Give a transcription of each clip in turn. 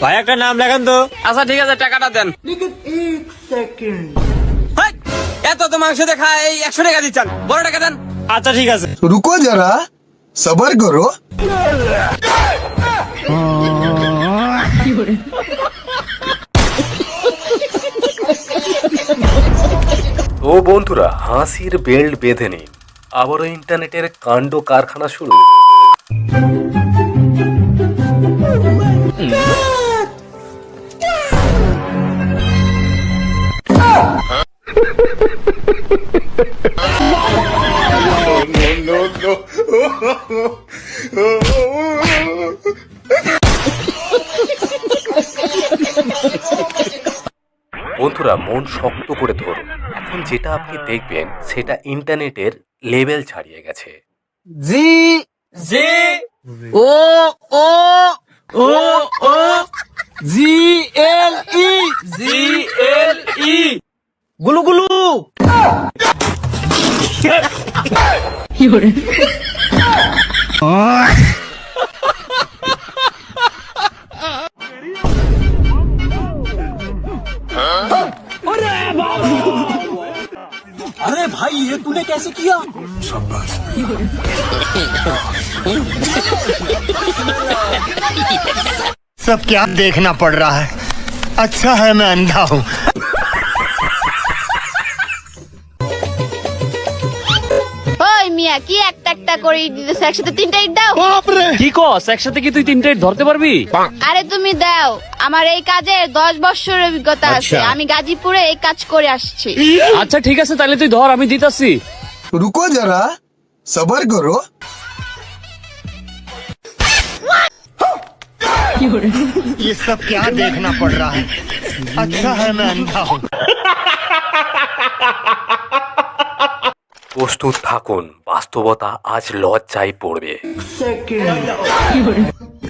ভাই একটা নাম লেখান তো। আচ্ছা ঠিক আছে, টাকাটা দেন। হেই, এত তো মাংস দেখা এই 100 টাকা দিচ্ছেন, বড় টাকা দেন। আচ্ছা ঠিক আছে। रुको जरा सबर करो। তো বন্ধুরা, হাসির বেল্ট বেঁধে নিন, আবারও ইন্টারনেটের কাণ্ড কারখানা শুরু। বন্ধুরা, মন শক্ত করে ধরুন, এখন যেটা আপনি দেখবেন সেটা ইন্টারনেটের লেভেল ছাড়িয়ে গেছে। জি জি ও ও ও ও জি এল ই গুলু গুলু। अरे भाई ये तूने कैसे किया? सब क्या देखना पड़ रहा है। अच्छा है मैं अंधा हूँ। ওই মিয়া কি একটা একটা করে ইট দিতেছ, একসাথে তিনটা ইট দাও। কি কস, একসাথে কি তুই 3টা ইট ধরতে পারবি? আরে তুমি দাও, আমার এই কাজে 10 বছরের অভিজ্ঞতা আছে, আমি গাজীপুরে এই কাজ করে আসছি। আচ্ছা ঠিক আছে, তাহলে তুই ধর, আমি দিতাছি। रुको जरा सबर करो। ये सब क्या देखना पड़ रहा है। अच्छा है मैं अंधा हूँ। প্রস্তুত থাকুন, বাস্তবতা আজ লজ্জায় পড়বে।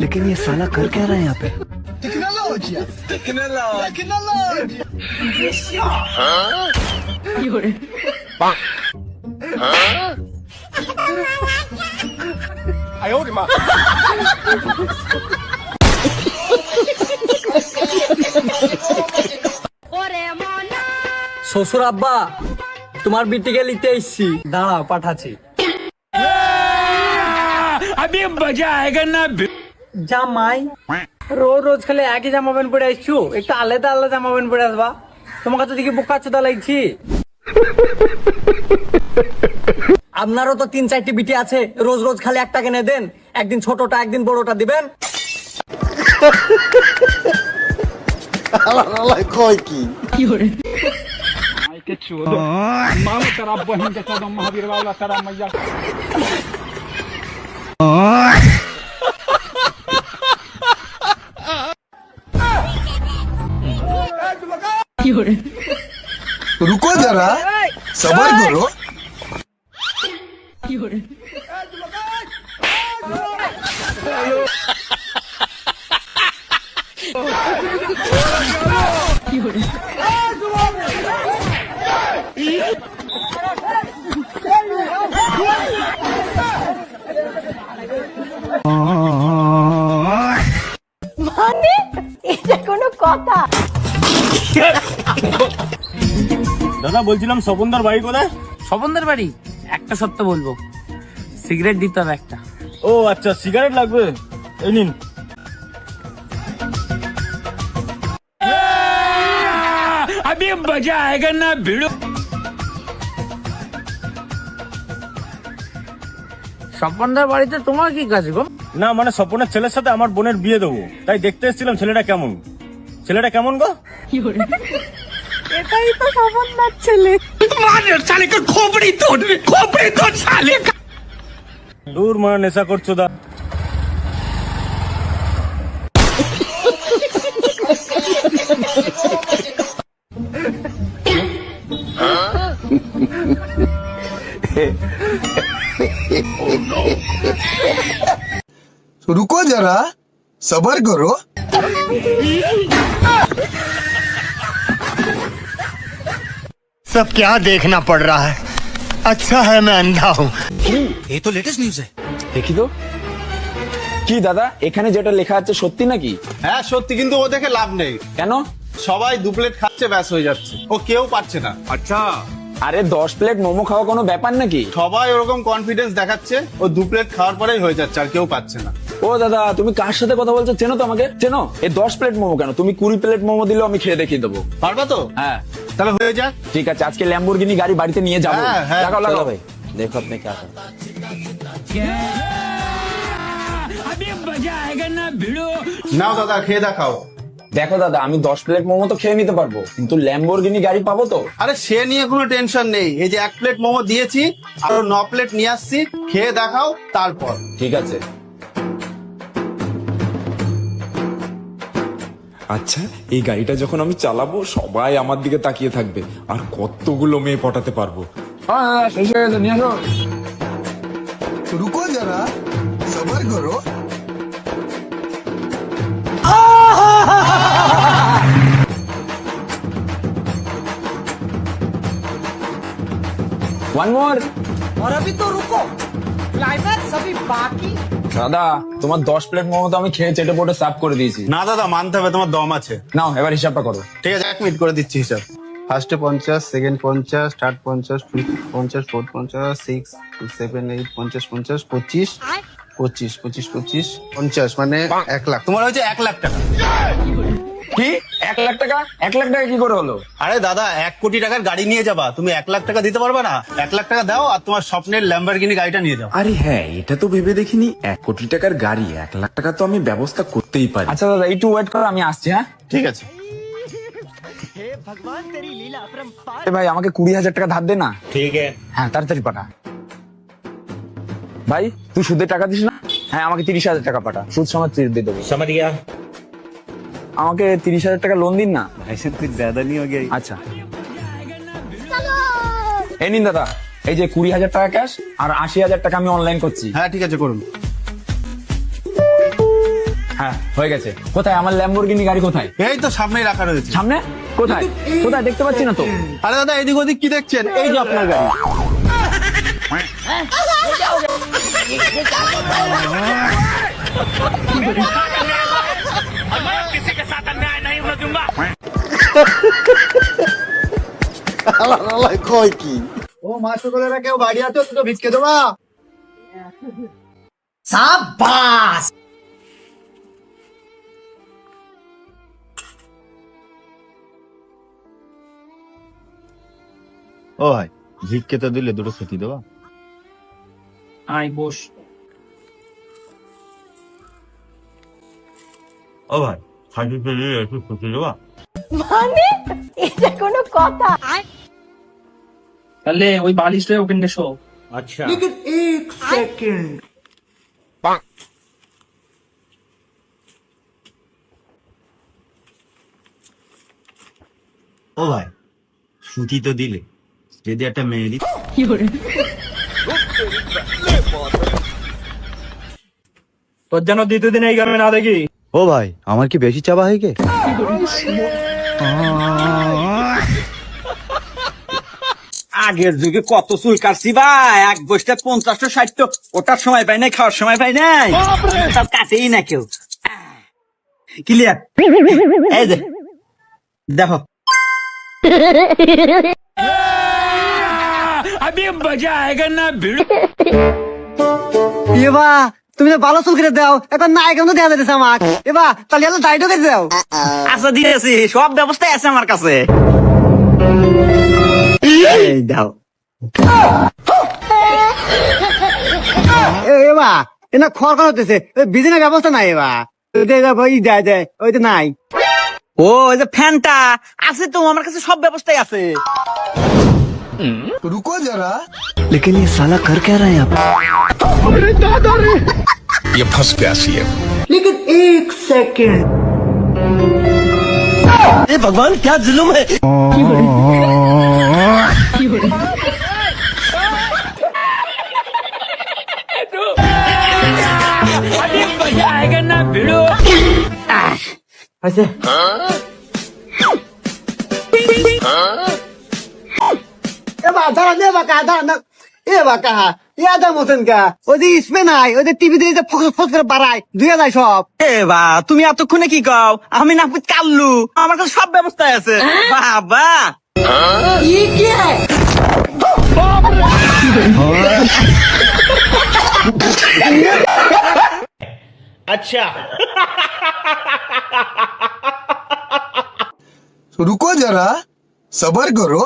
लेकिन ये साला कर क्या रहा है यहाँ पे। শ্বশুর আব্বা, তোমার বিটিকে নিতে এসছি, দাঁড়াও পাঠাচ্ছি। জামাই রোজ রোজ খালি একই জামা প্যান্ট পরে আসছো, একটু আলাদা আলাদা জামা প্যান্ট পরে আসবা। তোমার কাছে দেখি বোকা চোদা লাগছি। আপনারও তো 3-4টি বিটি আছে, রোজ রোজ খালি একটা কিনে দেন, একদিন ছোটটা একদিন বড়টা দিবেন। रुको जरा सबर करो। মানে এটা কোনো কথা? দাদা বলছিলাম স্বপনদার বাড়ি কোথায়? স্বপনদের বাড়ি? একটা সত্য বলবো, সিগারেট দিতে হবে একটা। ও আচ্ছা, সিগারেট লাগবে, এই নিন। अभी मजा आएगा ना भिड़ो। স্বপনদার বাড়িতে তোমার কি কাজ গো? না মানে স্বপনের ছেলের সাথে আমার বোনের বিয়ে দেবো, তাই দেখতে এসেছিলাম ছেলেটা কেমন। ছেলেটা কেমন গো? এটাই তো স্বপনদার ছেলে। দূর মানে নেশা করছো দা। रुको जरा सबर करो। सब क्या देखना पड़ रहा है। अच्छा है मैं अंधा हूँ। ये तो लेटेस्ट न्यूज है। দেখি তো। কি দাদা, এখানে যেটা লেখা আছে সত্যি নাকি? হ্যাঁ সত্যি, কিন্তু ও দেখে লাভ নেই। কেন? সবাই 2 প্লেট খাচ্ছে, ব্যাস হয়ে যাচ্ছে, ও কেউ পাচ্ছে না। আরে 10 প্লেট মোমো খাওয়া কোনো ব্যাপার নাকি? সবাই ওরকম কনফিডেন্স দেখাচ্ছে, ও 2 প্লেট খাওয়ার পরেই হয়ে যাচ্ছে, আর কেউ পাচ্ছে না। ও দাদা, তুমি কার সাথে কথা বলছো? চেনো তো আমাকে? চেনো? এই 10 প্লেট মোমো কেন, তুমি 20 প্লেট মোমো দিলেও আমি খেয়ে দেখিয়ে দেবো। পারবা তো? হ্যাঁ তাহলে হয়ে যাক। ঠিক আছে, আজকে ল্যাম্বরগিনি গাড়ি বাড়িতে নিয়ে যাবো। হ্যাঁ, হ্যাঁ, লাগাও চলো লাগাও ভাই। দেখো আপনি কে আছে। নাও দাদা, খেয়ে দেখাও। দেখো দাদা, আমি 10 প্লেট মোমো তো খেয়ে নিতে পারবো, কিন্তু ল্যাম্বরগিনি গাড়ি পাবো তো? আরে সে নিয়ে কোনো টেনশন নেই, এই যে 1 প্লেট মোমো দিয়েছি, আরো 9 প্লেট নিয়ে আসছি, খেয়ে দেখাও তারপর। ঠিক আছে। আচ্ছা, এই গাড়িটা যখন আমি চালাবো সবাই আমার দিকে তাকিয়ে থাকবে, আর কতগুলো মেয়ে পটাতে পারবো। শেষ হয়ে গেছে, নিয়ে আসো। रुको जरा सबर करो। One more. और अभी तो रुको, क्लाइमैक्स अभी बाकी। দাদা, তোমার 10 প্লেট মোমো তো আমি খেয়ে চেটে পোটে সাফ করে দিয়েছি। না দাদা, মানতে হবে, তোমার দম আছে। নাও এবার হিসাবটা করো। ঠিক আছে, 1 মিনিট করে দিচ্ছি হিসাব। ফার্স্টে 50, সেকেন্ড 50, থার্ড 50, ফিফথ 50, ফোর্থ 50, 6, 7, 8, 50, 50, 25, 25, 25, 25, 50, মানে 1 লাখ। তোমার হয়েছে 1 লাখ টাকা। কি 1 লাখ টাকা? 1 লাখ টাকা কি করে হলো? আরে দাদা, 1 কোটি টাকার গাড়ি নিয়ে যাবা, তুমি 1 লাখ টাকা দিতে পারবে না? 1 লাখ টাকা দাও আর তোমার স্বপ্নের ল্যাম্বরগিনি গাড়িটা নিয়ে যাও। আরে হ্যাঁ, এটা তো ভেবে দেখিনি, 1 কোটি টাকার গাড়ি, 1 লাখ টাকা তো আমি ব্যবস্থা করতেই পারি। আচ্ছা দাদা, একটু ওয়েট করো, আমি আসছি। হ্যাঁ ঠিক আছে। এ ভাই, আমাকে 20,000 টাকা ধার দে না। ঠিক আছে। হ্যাঁ তাড়াতাড়ি পাঠা। ভাই, তুই সুদের টাকা দিস না? হ্যাঁ, আমাকে 30,000 টাকা পাঠা, সুদ সমেত দিয়ে দেবো। समझ गया। আমাকে 30,000 টাকা লোন দিন না। ऐसे कुछ ज्यादा नहीं हो गया? আচ্ছা, এই নিন দাদা, এই যে 20,000 টাকা ক্যাশ আর 80,000 টাকা আমি অনলাইন করছি। হ্যাঁ ঠিক আছে, করুন। হ্যাঁ হয়ে গেছে। কোথায় আমার ল্যাম্বরগিনি গাড়ি? কোথায়? এই তো সামনেই রাখা রয়েছে। সামনে? কোথায় কোথায় দেখতে পাচ্ছি না তো। আরে দাদা, এদিক ওদিক কি দেখছেন? এই যে আপনার গাড়ি। কয় কি? ও মা সকলেরা, কেউ বাড়ি আছো? দুটো ভিজকে দেবা। शाबाश। ও ভাই, ভিক্ষে তো দিলে, দুটো খেতে দেবা। আই বস। ও ভাই, খাসি পেলে একটু খেতে দেবা। মানে এটা কোনো কথা? তাহলে ওই বালিশটা ওখানে শো। अच्छा। ও ভাই, সুতি তো দিলে, যদি একটা মেয়ে দিত। তোর যেন দ্বিতীয় দিন এই গ্রামে না দেখি। ও ভাই, আমার কি বেশি চাবা হয়ে গে? আগের যুগে কত চুল কাটছি ভাই, 1 বস্তা 50 60, ওটার সময় পাই নাই, খাওয়ার সময় পাই নাই, সব কাটেই না কেউ। ক্লিয়ার? এই যে দেখো। এবা তুমি তো ভালো চুল কেটে দাও, এখন না এখন তো দেওয়া যাচ্ছে আমার। এবা তাহলে এত দায়িত্ব কেটে দাও। আচ্ছা দিয়েছি, সব ব্যবস্থায় আছে আমার কাছে। এই দাও। এবা এনা খড় করা হতেছে, বিজনেস ব্যবস্থা নাই। এবা ওই তো নাই। ও এই যে ফ্যানটা আছে তো আমার কাছে, সব ব্যবস্থাই আছে। रुको जरा। लेकिन ये साला कर क्या रहा है यहाँ पे? ये फंस गया सीएम। लेकिन 1 सेकंड। ए भगवान, क्या जुल्म है। ऐसे এ বা দাঁড়া, এ বা কাহা দাঁড়া, এ বা কাহা ইয়াদা মতন কা ওদের ইসমে নাই ওদের টিভি দিয়ে ফোকাস ফোকাস করে বাড়ায় দুইয়া যায় সব। এ বা তুমি এতক্ষণে কি কও? আমি না কাল্লু, আমার কাছে সব ব্যবস্থায় আছে। বাবা रुको जरा सबर करो